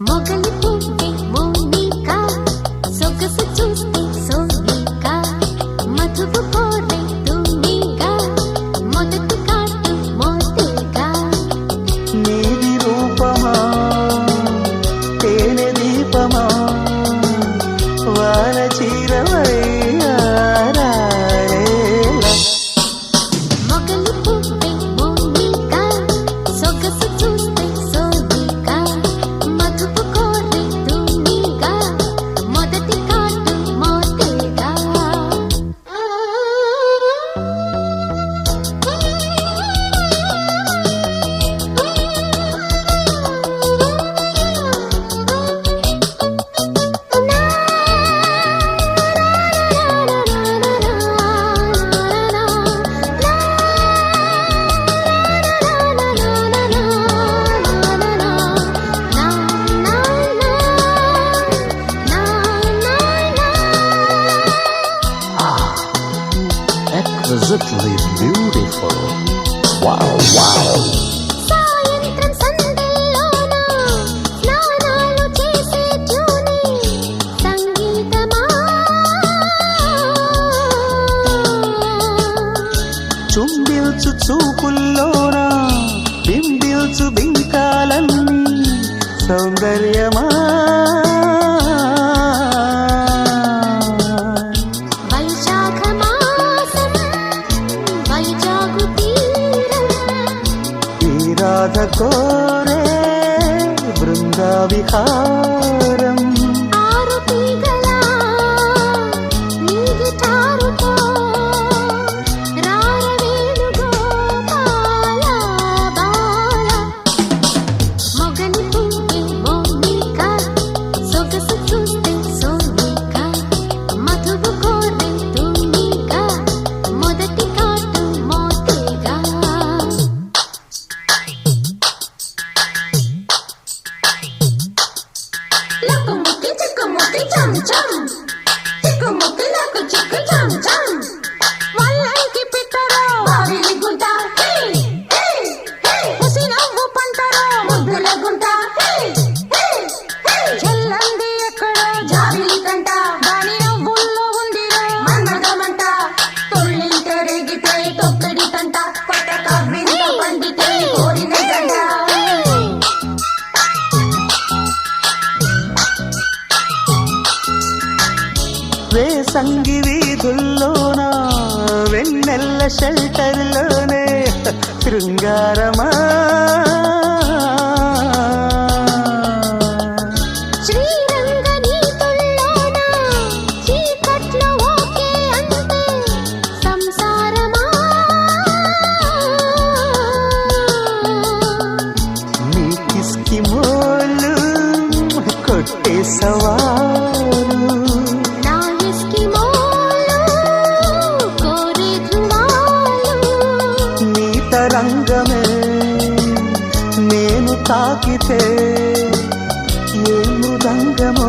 మొగలి పువ్వే మోనికా సొగసు చూస్తే సోనికా మధువు కోరే తునిగా మొదటి కాటు మోతేగా నీది రూపమా తేనె దీపమా వాన చీరవయ్యారా మొగలి పువ్వే మోనికా సొగసు చూస్తే సోనికా మధువు కోరే తునిగా మొదటి కాటు మోతేగా Exquisitely beautiful. Wow, wow. సాయంత్రం సందెల్లోన స్నానాలు చేసే ట్యూనే సంగీతమా చుంబిల్చు చూపుల్లోన బింబిల్చు బింకాలన్నీ సౌందర్యమా వైశాఖ మాసం వైజాగు తీరం ఈ రాధ కోరే బృందా విహారం ఆరు తీగల నీ గిటారుతో రారవేణుగోపాల బాల మొగలి పువ్వే మోనికా సొగసు చూస్తే సోనికా మధువు కోరే తునిగా మొదటి కాటు మోతేగా లక్కుముక్కి చిక్కుముక్కి చం చం చిక్కుముక్కి లక్కు చిక్కు చం చం వల్లంకి పిట్టరో బావిలి గుంట హే హే హే ఉసి నవ్వు పంటరో ముద్దుల గుంట హే హే హే చెల్లంది ఎక్కడో జావిలి కంట దాని నవ్వుల్లో ఉందిరో మన్మథమంట తొల్లింట రేగితే తొక్కడి తంట కొత్త కవ్వింత పండితే కోరిన గంట వేసంగి వీధుల్లోన వెన్నెల్ల షెల్టర్లోనే శృంగారమా శ్రీరంగ నీతుల్లోన చీకట్లో ఓకే అంతే సంసారమా నీ కిస్కి మోలు కొట్టే సవారు నా ఎస్కిమోలు కోరే ధృవాలు నీ తరంగమే నేను తాకితే ఏ మృదంగమో